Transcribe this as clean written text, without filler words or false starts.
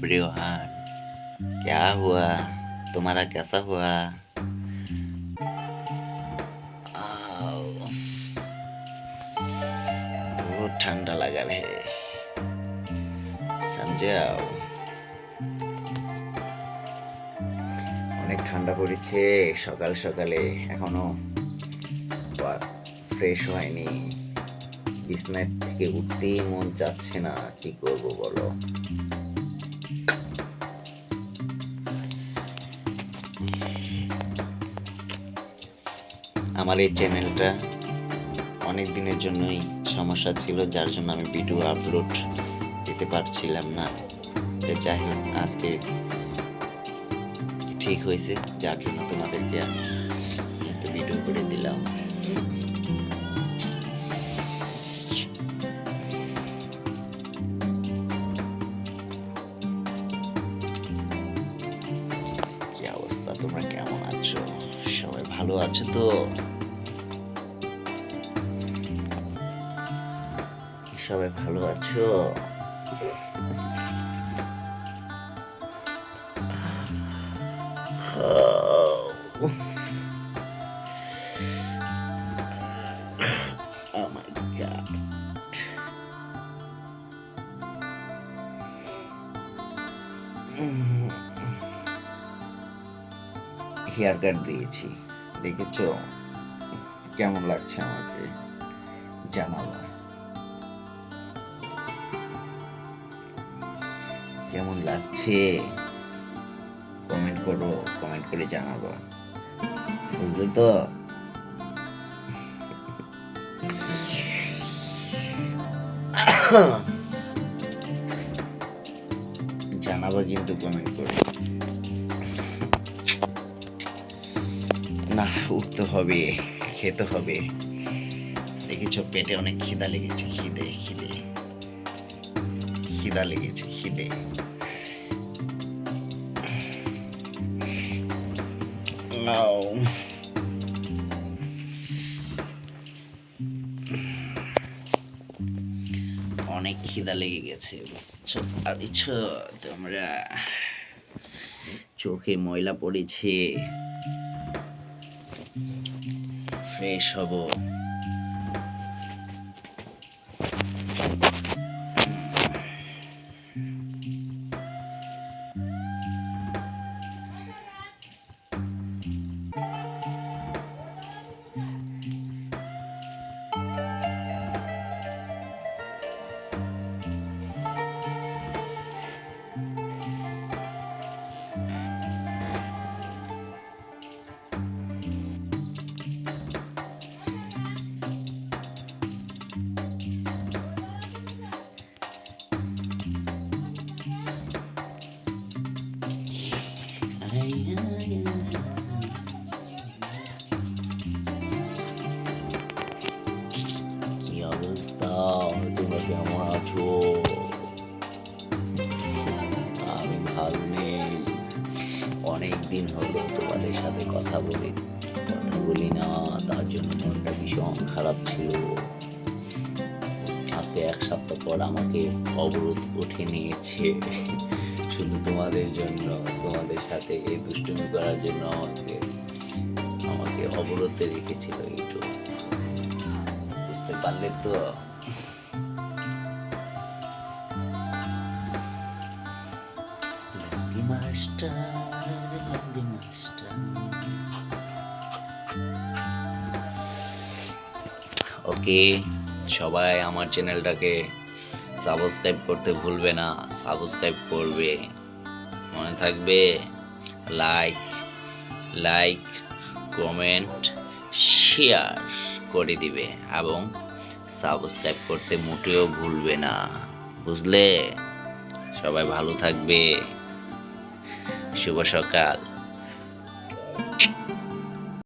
Everyone, क्या हुआ? तुम्हारा कैसा हुआ? आओ, बहुत ठंडा लगा है, समझे आओ। অনেক ঠান্ডা পড়েছে সকাল সকালে, এখনো ফ্রেশ হয়নি, বিছানা থেকে উঠতেই মন চাচ্ছে না। কি করব বলো? আমার এই চ্যানেলটা অনেক দিনের জন্যই সমস্যা ছিল, যার জন্য আমি ভিডিও আপলোড দিতে পারছিলাম না। যাই হোক, আজকে ঠিক হয়েছে, যার জন্য তোমাদেরকে একটু ভিডিও করে দিলাম। কি অবস্থা? তোমরা কেমন আছো? সবাই ভালো আছো তো? সবাই ভালো আছো? Oh my God. Haircut দিয়েছি, দেখেছো কেমন লাগছে আমাকে? জানাবা কেমন লাগছে, কমেন্ট করো, কমেন্ট করে জানাবা, বুঝলে তো? জানাবা কিন্তু কমেন্ট করে। না, উঠতে হবে, খেতে হবে। দেখেছো পেটে অনেক খিদা লেগেছে, খিদে খিদে খিদা লেগেছে, খিদে। অনেক খিদা লেগে গেছে, বুঝছো পারিছো তোমরা? চোখে ময়লা পড়েছে, ফ্রেশ হব। কি অবস্থা? তোমরা কেমন আছো? আমি ভালো নেই, অনেক দিন হলো তোমাদের সাথে কথা বলি না, তার জন্য মনটা ভীষণ খারাপ ছিল। আজকে এক সপ্তাহ পর আমাকে অবরোধ উঠে নিয়েছে, শুধু তোমাদের জন্য, তোমাদের সাথে এই দুষ্টুমি করার জন্য আমাকে অবরোধে রেখেছিল ইউটিউব, বুঝতে পারলে তো? ওকে, সবাই আমার চ্যানেলটাকে সাবস্ক্রাইব করতে ভুলবে না, সাবস্ক্রাইব করবে, মনে থাকবে। লাইক কমেন্ট শেয়ার করে দিবে এবং সাবস্ক্রাইব করতে মোটেও ভুলবে না, বুঝলে? সবাই ভালো থাকবে। শুভ সকাল।